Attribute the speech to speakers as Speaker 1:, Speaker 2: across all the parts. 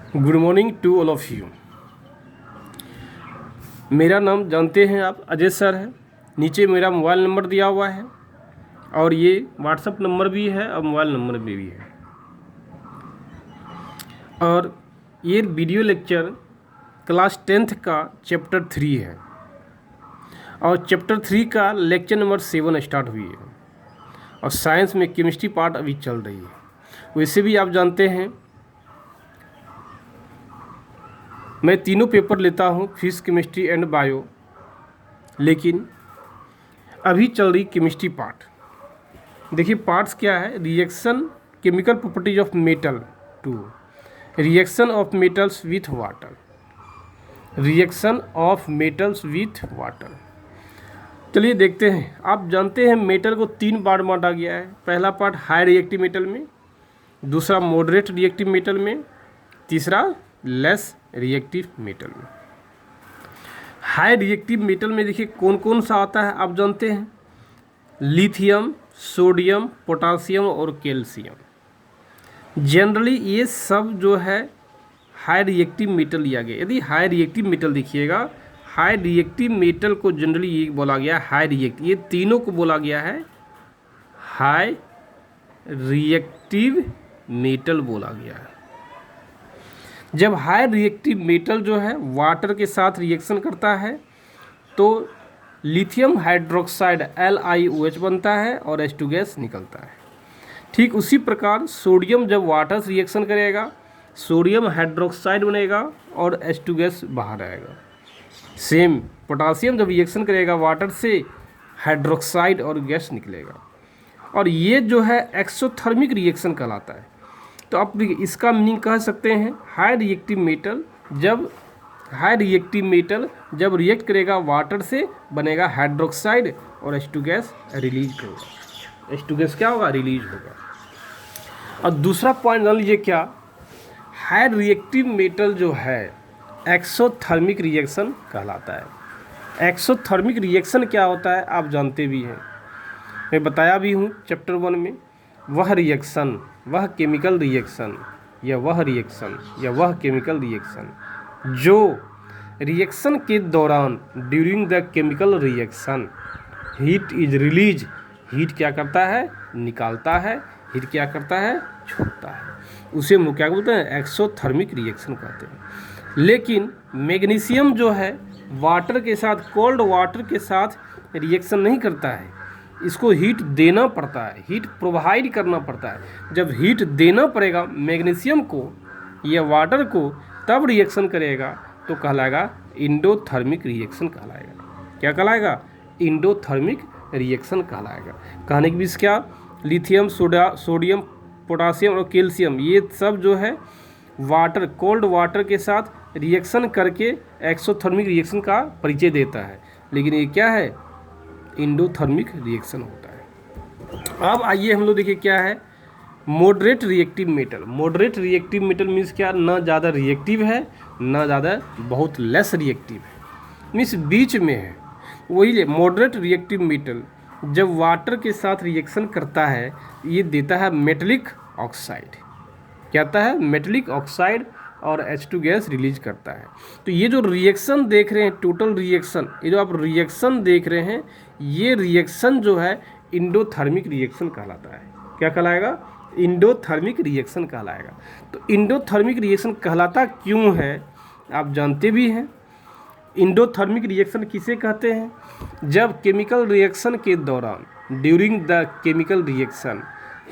Speaker 1: Good morning to all of you. मेरा नाम जानते हैं आप, अजय सर है। नीचे मेरा मोबाइल नंबर दिया हुआ है और ये व्हाट्सअप नंबर भी है और मोबाइल नंबर भी है। और ये वीडियो लेक्चर क्लास 10th का चैप्टर 3 है और चैप्टर 3 का लेक्चर नंबर 7 स्टार्ट हुई है और साइंस में केमिस्ट्री पार्ट अभी चल रही है। वैसे भी आप जानते हैं मैं तीनों पेपर लेता हूँ, फिजिक्स, केमिस्ट्री एंड बायो, लेकिन अभी चल रही केमिस्ट्री पार्ट। देखिए पार्ट्स क्या है। Reaction, chemical properties of metal 2, reaction of metals with water, reaction of metals with water. चलिए देखते हैं। आप जानते हैं मेटल को 3 पार्ट बांटा गया है। पहला पार्ट हाई रिएक्टिव मेटल में, दूसरा मॉडरेट रिएक्टिव मेटल में, तीसरा लेस रिएक्टिव मेटल में। हाई रिएक्टिव मेटल में देखिए कौन कौन सा आता है आप जानते हैं। लिथियम, सोडियम, पोटासियम और कैल्शियम। जनरली ये सब जो है हाई रिएक्टिव मेटल लिया गया। यदि हाई रिएक्टिव मेटल देखिएगा, हाई रिएक्टिव मेटल को जनरली ये बोला गया हाई रिएक्टिव, ये तीनों को बोला गया है हाई रिएक्टिव मेटल बोला गया है। जब हाई रिएक्टिव मेटल जो है वाटर के साथ रिएक्शन करता है तो लिथियम हाइड्रोक्साइड LiOH बनता है और H2 गैस निकलता है। ठीक उसी प्रकार सोडियम जब वाटर से रिएक्शन करेगा, सोडियम हाइड्रोक्साइड बनेगा और H2 गैस बाहर आएगा। सेम पोटासियम जब रिएक्शन करेगा वाटर से, हाइड्रोक्साइड और गैस निकलेगा। और ये जो है एक्सोथर्मिक रिएक्शन कहलाता है। तो आप इसका मीनिंग कह सकते हैं हाई रिएक्टिव मेटल जब रिएक्ट करेगा वाटर से बनेगा हाइड्रोक्साइड और H2 गैस रिलीज होगा। H2 गैस क्या होगा? रिलीज होगा। और दूसरा पॉइंट जान लीजिए क्या, हाई रिएक्टिव मेटल जो है एक्सोथर्मिक रिएक्शन कहलाता है। एक्सोथर्मिक रिएक्शन क्या होता है आप जानते भी हैं, मैं बताया भी हूँ चैप्टर 1 में। वह रिएक्शन, वह केमिकल रिएक्शन या वह केमिकल रिएक्शन जो रिएक्शन के दौरान during the chemical reaction heat is release, heat क्या करता है? निकालता है। हीट क्या करता है? छोड़ता है। उसे हम क्या बोलते हैं? एक्सोथर्मिक रिएक्शन कहते हैं। लेकिन मैग्नीशियम जो है वाटर के साथ, कोल्ड वाटर के साथ रिएक्शन नहीं करता है। इसको हीट देना पड़ता है, हीट प्रोवाइड करना पड़ता है। जब हीट देना पड़ेगा मैग्नीशियम को या वाटर को, तब रिएक्शन करेगा तो कहलाएगा इंडोथर्मिक रिएक्शन कहलाएगा। क्या कहलाएगा? इंडोथर्मिक रिएक्शन कहलाएगा। कहने की बीच क्या, लिथियम, सोडियम, पोटासियम और कैल्शियम ये सब जो है वाटर, कोल्ड वाटर के साथ रिएक्शन करके एक्सोथर्मिक रिएक्शन का परिचय देता है। लेकिन ये क्या है? इंडोथर्मिक रिएक्शन होता है। अब आइए हम लोग देखिए क्या है moderate reactive metal. Moderate reactive metal means क्या, ना ज़्यादा रिएक्टिव है ना ज़्यादा बहुत लेस रिएक्टिव है, मीन्स बीच में है। वही मॉडरेट रिएक्टिव मेटल जब वाटर के साथ रिएक्शन करता है ये देता है मेटलिक ऑक्साइड। क्या आता है? मेटलिक ऑक्साइड और H2 गैस रिलीज करता है। तो ये जो रिएक्शन देख रहे हैं, टोटल रिएक्शन, ये जो आप रिएक्शन देख रहे हैं, ये रिएक्शन जो है इंडोथर्मिक रिएक्शन कहलाता है। क्या कहलाएगा? इंडोथर्मिक रिएक्शन कहलाएगा। तो इंडोथर्मिक रिएक्शन कहलाता क्यों है आप जानते भी हैं। इंडोथर्मिक रिएक्शन किसे कहते हैं? जब केमिकल रिएक्शन के दौरान during the chemical reaction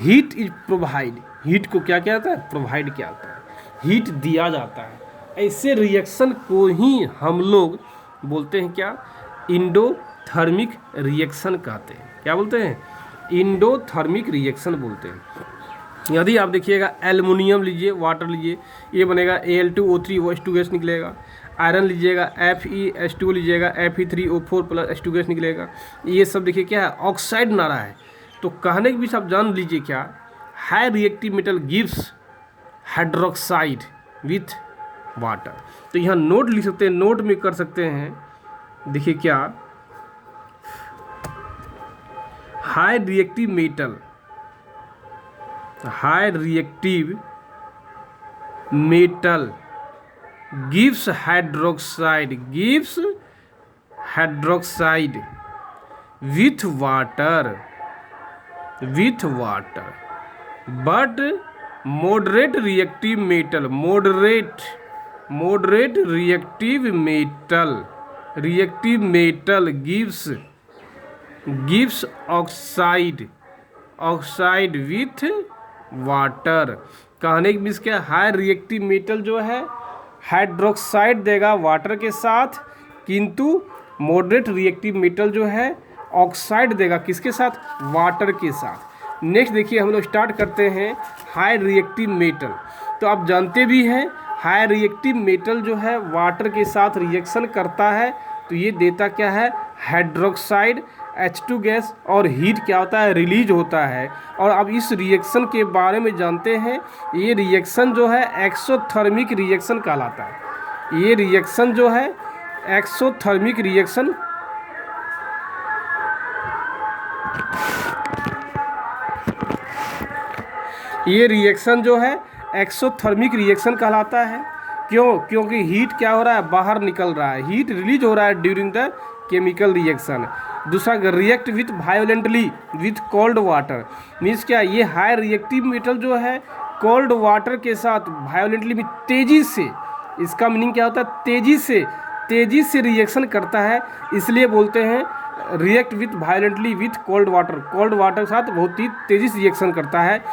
Speaker 1: heat is provide, heat को क्या कहता है? प्रोवाइड किया जाता है, हीट दिया जाता है। ऐसे रिएक्शन को ही हम लोग बोलते हैं क्या? इंडोथर्मिक रिएक्शन कहते हैं। क्या बोलते हैं? इंडोथर्मिक रिएक्शन बोलते हैं। यदि आप देखिएगा एल्युमिनियम लीजिए, वाटर लीजिए, ये बनेगा Al2O3 वो H2 गैस निकलेगा। आयरन लीजिएगा FeH2 लीजिएगा Fe3O4 प्लस H2 गैस निकलेगा। ये सब देखिए क्या है? ऑक्साइड नारा है। तो कहने के बीच आप जान लीजिए क्या, high reactive metal gives hydroxide with water. तो यहाँ नोट लिख सकते हैं, नोट में कर सकते हैं। देखिए क्या, high reactive metal, high reactive metal gives hydroxide with water, but moderate reactive metal gives oxide with water. कहने की मीन्स क्या, हाई रिएक्टिव मेटल जो है हाइड्रोक्साइड देगा वाटर के साथ, किंतु मॉडरेट रिएक्टिव मेटल जो है ऑक्साइड देगा किसके साथ, वाटर के साथ। नेक्स्ट देखिए हम लोग स्टार्ट करते हैं हाई रिएक्टिव मेटल। तो आप जानते भी हैं हाई रिएक्टिव मेटल जो है वाटर के साथ रिएक्शन करता है, तो ये देता क्या है, हाइड्रोक्साइड H2 गैस, और हीट क्या होता है, रिलीज होता है। और अब इस रिएक्शन के बारे में जानते हैं, ये रिएक्शन जो है एक्सोथर्मिक रिएक्शन कहलाता है। ये रिएक्शन जो है एक्सोथर्मिक रिएक्शन जो है एक्सोथर्मिक रिएक्शन कहलाता है। क्यों? क्योंकि हीट क्या हो रहा है, बाहर निकल रहा है, हीट रिलीज हो रहा है ड्यूरिंग द केमिकल रिएक्शन। दूसरा, react with violently with cold water, means क्या, ये हाई रिएक्टिव मेटल जो है कोल्ड वाटर के साथ वायोलेंटली में तेजी से, इसका मीनिंग क्या होता है, तेजी से रिएक्शन करता है, इसलिए बोलते हैं react with violently with cold water के साथ बहुत ही तेजी से रिएक्शन करता है।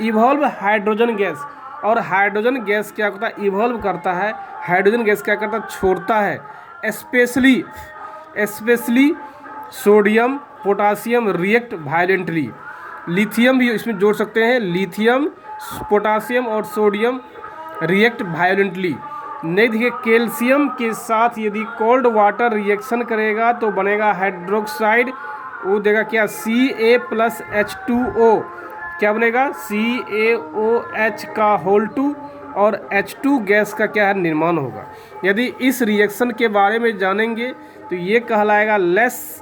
Speaker 1: इवॉल्व हाइड्रोजन गैस, और हाइड्रोजन गैस क्या करता है, इवॉल्व करता है, हाइड्रोजन गैस क्या करता है, छोड़ता है। Specially sodium potassium react violently, lithium भी इसमें जोड़ सकते हैं, लिथियम पोटासियम और सोडियम रिएक्ट वायलेंटली। नहीं देखिए, कैल्शियम के साथ यदि कोल्ड वाटर रिएक्शन करेगा तो बनेगा हाइड्रोक्साइड, वो देगा क्या, Ca+H2O, क्या बनेगा, CaOH का होल 2, और H2 गैस का क्या है, निर्माण होगा। यदि इस रिएक्शन के बारे में जानेंगे तो ये कहलाएगा लेस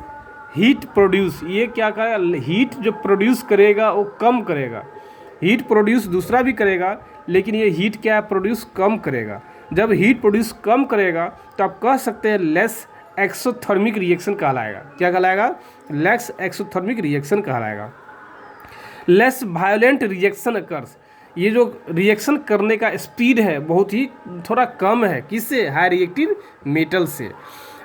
Speaker 1: हीट प्रोड्यूस। ये क्या करेगा, हीट जो प्रोड्यूस करेगा वो कम करेगा। हीट प्रोड्यूस दूसरा भी करेगा, लेकिन ये हीट क्या है, प्रोड्यूस कम करेगा। जब हीट प्रोड्यूस कम करेगा तो आप कह सकते हैं लेस एक्सोथर्मिक रिएक्शन कहलाएगा। क्या कहलाएगा, लेस एक्सोथर्मिक रिएक्शन कहलाएगा। लेस वायोलेंट रिएक्शन अकर्स, ये जो रिएक्शन करने का स्पीड है बहुत ही थोड़ा कम है, किससे, हाई रिएक्टिव मेटल से।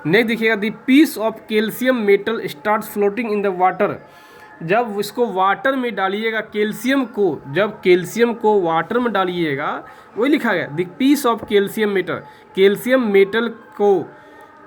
Speaker 1: नेक्स्ट देखिएगा, the piece of calcium metal starts floating in the water, जब इसको वाटर में डालिएगा, जब कैल्शियम को वाटर में डालिएगा, वही लिखा गया, the piece of calcium metal को,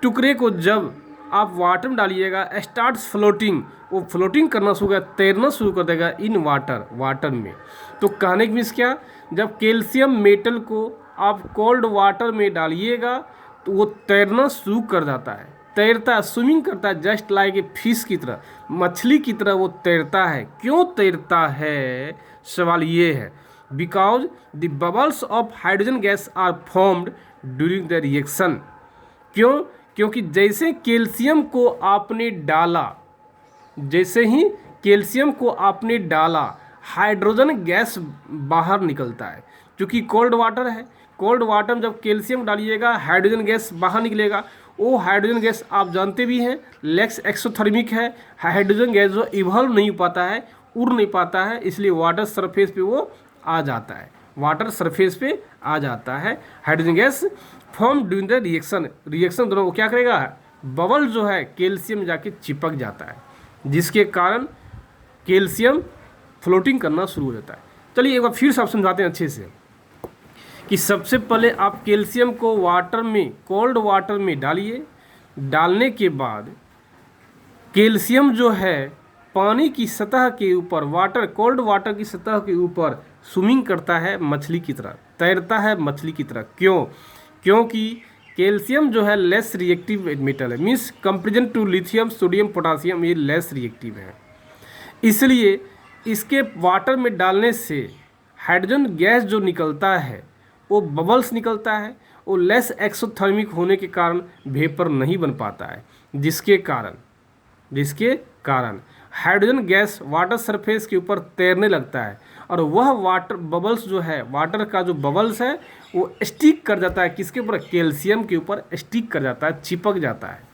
Speaker 1: टुकड़े को जब आप वाटर में डालिएगा, स्टार्ट्स फ्लोटिंग, वो फ्लोटिंग करना शुरू कर, तैरना शुरू कर देगा इन वाटर में। तो कहने की मीन्स क्या, जब कैल्शियम मेटल को आप कोल्ड वाटर में डालिएगा तो वो तैरना शुरू कर जाता है, तैरता है, स्विमिंग करता है, जस्ट लाइक ए फिश की तरह, मछली की तरह वो तैरता है। क्यों तैरता है, सवाल ये है, because the bubbles of hydrogen gas are formed during the reaction. क्यों? क्योंकि जैसे कैल्शियम को आपने डाला, हाइड्रोजन गैस बाहर निकलता है, क्योंकि कोल्ड वाटर है। कोल्ड वाटर में जब कैल्शियम डालिएगा, हाइड्रोजन गैस बाहर निकलेगा। वो हाइड्रोजन गैस आप जानते भी हैं लेस एक्सोथर्मिक है। हाइड्रोजन गैस जो इवॉल्व नहीं पाता है, उड़ नहीं पाता है, इसलिए वाटर सरफेस पे वो आ जाता है, hydrogen gas form during the reaction दोनों को क्या करेगा, बबल जो है कैल्शियम जाके चिपक जाता है, जिसके कारण कैल्शियम फ्लोटिंग करना शुरू हो जाता है। चलिए एक बार फिर से आप समझाते हैं अच्छे से कि सबसे पहले आप कैल्शियम को कोल्ड वाटर में डालिए। डालने के बाद कैल्शियम जो है पानी की सतह के ऊपर, कोल्ड वाटर की सतह के ऊपर स्विमिंग करता है मछली की तरह, तैरता है मछली की तरह। क्यों? क्योंकि कैल्शियम जो है लेस रिएक्टिव मेटल है, means comparison to lithium sodium potassium ये लेस रिएक्टिव है, इसलिए इसके वाटर में डालने से हाइड्रोजन गैस जो निकलता है वो बबल्स निकलता है, वो लेस एक्सोथर्मिक होने के कारण वेपर नहीं बन पाता है, जिसके कारण हाइड्रोजन गैस वाटर सरफेस के ऊपर तैरने लगता है, और वह वाटर बबल्स जो है, वाटर का जो बबल्स है वो स्टिक कर जाता है किसके ऊपर, कैल्शियम के ऊपर स्टिक कर जाता है, चिपक जाता है।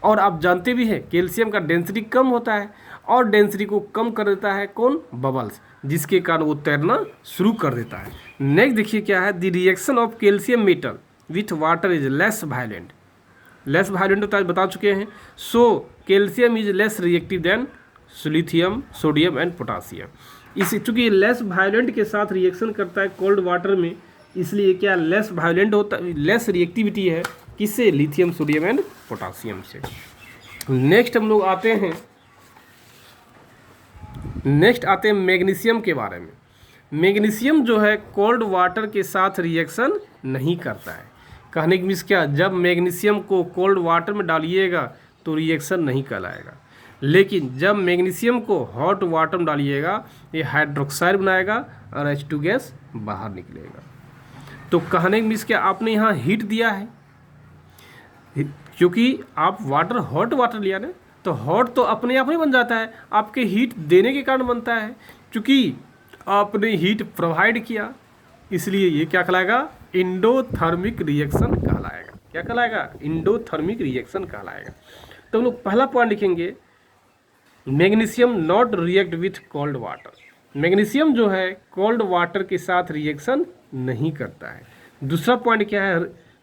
Speaker 1: और आप जानते भी हैं कैल्शियम का डेंसिटी कम होता है और डेंसिटी को कम कर देता है कौन, बबल्स, जिसके कारण वो तैरना शुरू कर देता है। नेक्स्ट देखिए क्या है, the reaction of calcium metal with water is less violent. Less violent होता है बता चुके हैं। So calcium is less reactive than lithium, sodium and potassium. इस चूँकि ये लेस वायलेंट के साथ रिएक्शन करता है कोल्ड वाटर में, इसलिए क्या लेस वायलेंट होता है, लेस रिएक्टिविटी है किससे, लिथियम, सोडियम एंड पोटासियम से। नेक्स्ट हम लोग आते हैं मैग्नीशियम के बारे में। मैग्नीशियम जो है कोल्ड वाटर के साथ रिएक्शन नहीं करता है। कहने की मीन्स क्या, जब मैग्नीशियम को कोल्ड वाटर में डालिएगा तो रिएक्शन नहीं कहलाएगा, लेकिन जब मैग्नीशियम को हॉट वाटर में डालिएगा ये हाइड्रोक्साइड बनाएगा और H2 गैस बाहर निकलेगा। तो कहने की मीन्स क्या, आपने यहाँ हीट दिया है, क्योंकि आप हॉट वाटर लिया ना, तो हॉट तो अपने आप नहीं बन जाता है, आपके हीट देने के कारण बनता है। क्योंकि आपने हीट प्रोवाइड किया, इसलिए ये क्या कहलाएगा, इंडोथर्मिक रिएक्शन कहलाएगा। क्या कहलाएगा, इंडोथर्मिक रिएक्शन कहलाएगा। तो हम लोग पहला पॉइंट लिखेंगे, magnesium not react with cold water. Magnesium जो है कोल्ड वाटर के साथ रिएक्शन नहीं करता है। दूसरा पॉइंट क्या है,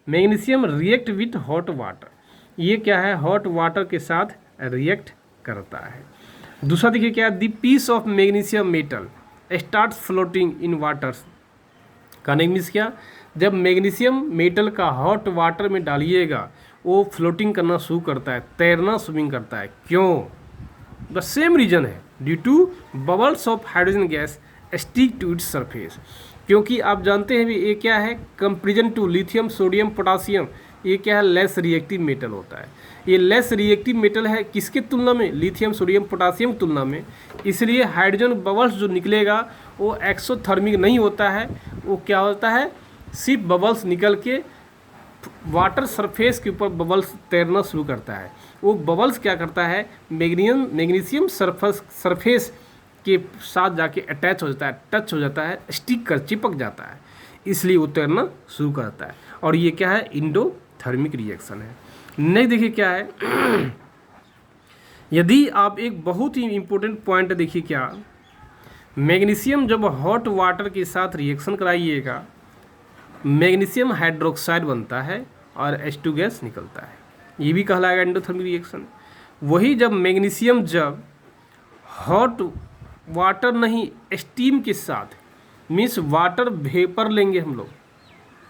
Speaker 1: magnesium react with hot water. ये क्या है, हॉट वाटर के साथ रिएक्ट करता है। दूसरा देखिए क्या है, the piece of magnesium metal start floating in waters. कहने मीन्स क्या, जब मैग्नीशियम मेटल का हॉट वाटर में डालिएगा वो फ्लोटिंग करना शुरू करता है, तैरना स्विमिंग करता है। क्यों, द सेम रीजन है, due to bubbles of hydrogen gas stick to its surface. क्योंकि आप जानते हैं भी ये क्या है, comparison to lithium, sodium, potassium, ये क्या है, लेस रिएक्टिव मेटल होता है। ये लेस रिएक्टिव मेटल है किसके तुलना में, लिथियम, सोडियम, पोटासियम की तुलना में। इसलिए हाइड्रोजन बबल्स जो निकलेगा वो एक्सोथर्मिक नहीं होता है, वो क्या होता है, सिर्फ बबल्स निकल के वाटर सरफेस के ऊपर बबल्स तैरना शुरू करता है। वो बबल्स क्या करता है, मैग्नीशियम सरफेस के साथ जाके अटैच हो जाता है, टच हो जाता है, स्टिक कर चिपक जाता है, इसलिए वो तैरना शुरू करता है। और ये क्या है, इंडोथर्मिक रिएक्शन है। नहीं देखिए क्या है, यदि आप एक बहुत ही इंपॉर्टेंट पॉइंट देखिए क्या, मैग्नीशियम जब हॉट वाटर के साथ रिएक्शन कराइएगा मैग्नीशियम हाइड्रोक्साइड बनता है और H2 गैस निकलता है, ये भी कहलाएगा एंडोथर्मिक रिएक्शन। वही जब मैग्नीशियम जब हॉट वाटर नहीं स्टीम के साथ, मीन्स वाटर वेपर लेंगे हम लोग,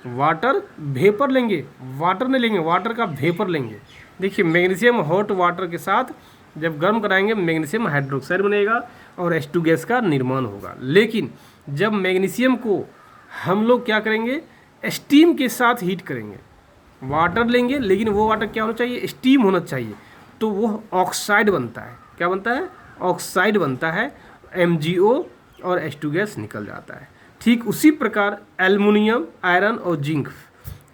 Speaker 1: वाटर वेपर लेंगे, वाटर नहीं लेंगे, वाटर का वेपर लेंगे। देखिए मैग्नीशियम हॉट वाटर के साथ जब गर्म कराएंगे मैग्नीशियम हाइड्रोक्साइड बनेगा और H2 गैस का निर्माण होगा। लेकिन जब मैग्नीशियम को हम लोग क्या करेंगे, स्टीम के साथ हीट करेंगे, वाटर लेंगे लेकिन वो वाटर क्या होना चाहिए, स्टीम होना चाहिए, तो वो ऑक्साइड बनता है। क्या बनता है, ऑक्साइड बनता है, MgO और H2 गैस निकल जाता है। ठीक उसी प्रकार एल्युमिनियम, आयरन और जिंक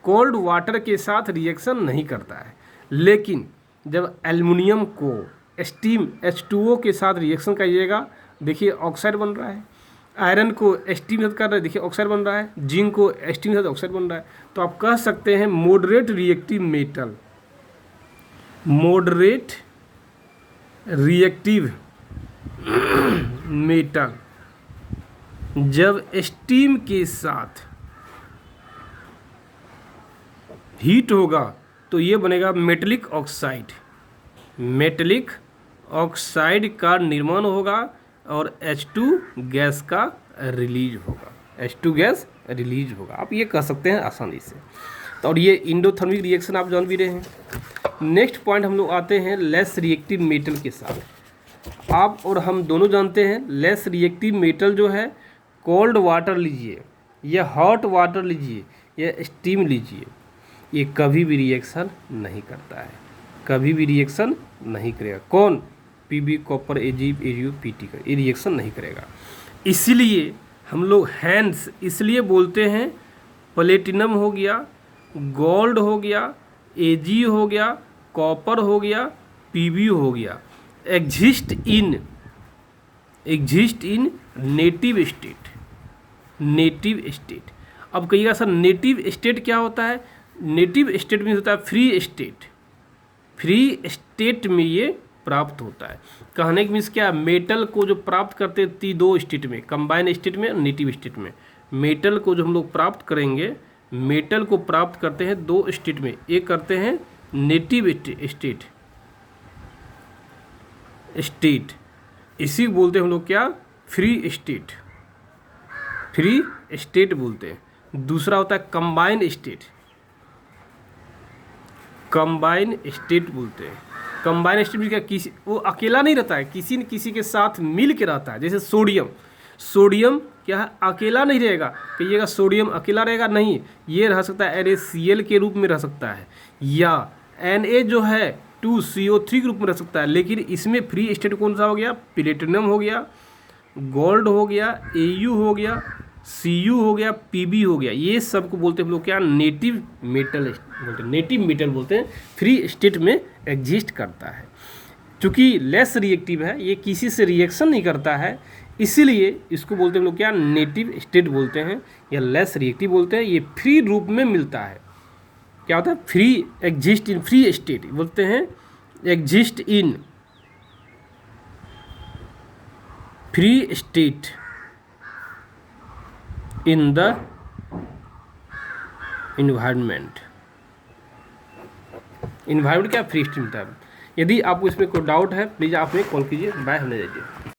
Speaker 1: कोल्ड वाटर के साथ रिएक्शन नहीं करता है, लेकिन जब एल्युमिनियम को स्टीम H2O के साथ रिएक्शन करिएगा, देखिए ऑक्साइड बन रहा है, आयरन को स्टीम के साथ कर रहा है, देखिए ऑक्साइड बन रहा है, जिंक को स्टीम के साथ ऑक्साइड बन रहा है। तो आप कह सकते हैं moderate reactive metal, moderate reactive metal जब स्टीम के साथ हीट होगा तो ये बनेगा मेटलिक ऑक्साइड। मेटलिक ऑक्साइड का निर्माण होगा और H2 गैस का रिलीज होगा, H2 गैस रिलीज होगा। आप ये कह सकते हैं आसानी से। तो और ये इंडोथर्मिक रिएक्शन आप जान भी रहे हैं। नेक्स्ट पॉइंट हम लोग आते हैं लेस रिएक्टिव मेटल के साथ। आप और हम दोनों जानते हैं लेस रिएक्टिव मेटल जो है, कोल्ड वाटर लीजिए या हॉट वाटर लीजिए या स्टीम लीजिए, ये कभी भी रिएक्शन नहीं करता है, कभी भी रिएक्शन नहीं करेगा। कौन, Pb, कॉपर, Ag, Pt का ये रिएक्शन नहीं करेगा। इसीलिए हम लोग हैंड्स इसलिए बोलते हैं, प्लेटिनम हो गया, गोल्ड हो गया, Ag हो गया, कॉपर हो गया, Pb हो गया, exist in native state, native state. अब कहिएगा सर नेटिव स्टेट क्या होता है? नेटिव स्टेट में होता है फ्री स्टेट। फ्री स्टेट में ये प्राप्त होता है। कहने की मीन्स क्या, मेटल को जो प्राप्त करते हैं दो स्टेट में, कंबाइन स्टेट में और नेटिव स्टेट में। मेटल को जो हम लोग प्राप्त करेंगे, मेटल को प्राप्त करते हैं दो स्टेट में। एक करते हैं नेटिव स्टेट, इसी बोलते हैं हम लोग क्या, फ्री स्टेट बोलते हैं। दूसरा होता है कंबाइन स्टेट बोलते हैं। कंबाइन स्टेट में क्या, किसी वो अकेला नहीं रहता है, किसी न किसी के साथ मिल के रहता है। जैसे सोडियम क्या है, अकेला नहीं रहेगा। कहिएगा सोडियम अकेला रहेगा, नहीं, ये रह सकता है NaCl के रूप में रह सकता है, या Na जो है 2CO3 के रूप में रह सकता है। लेकिन इसमें फ्री स्टेट कौन सा हो गया, प्लेटिनम हो गया, गोल्ड हो गया, Au हो गया, Cu हो गया, Pb हो गया। ये सब को बोलते हैं हम लोग क्या, नेटिव मेटल बोलते हैं। फ्री स्टेट में एग्जिस्ट करता है। चूँकि लेस रिएक्टिव है, ये किसी से रिएक्शन नहीं करता है, इसीलिए इसको बोलते हैं हम लोग क्या, नेटिव स्टेट बोलते हैं या लेस रिएक्टिव बोलते हैं। ये फ्री रूप में मिलता है। क्या होता है, free exist in free state बोलते हैं, exist in free state in the environment क्या फ्री स्टेट मिलता है। यदि आपको इसमें कोई डाउट है प्लीज़ आप हमें कॉल कीजिए। बाय, हमने जाइए।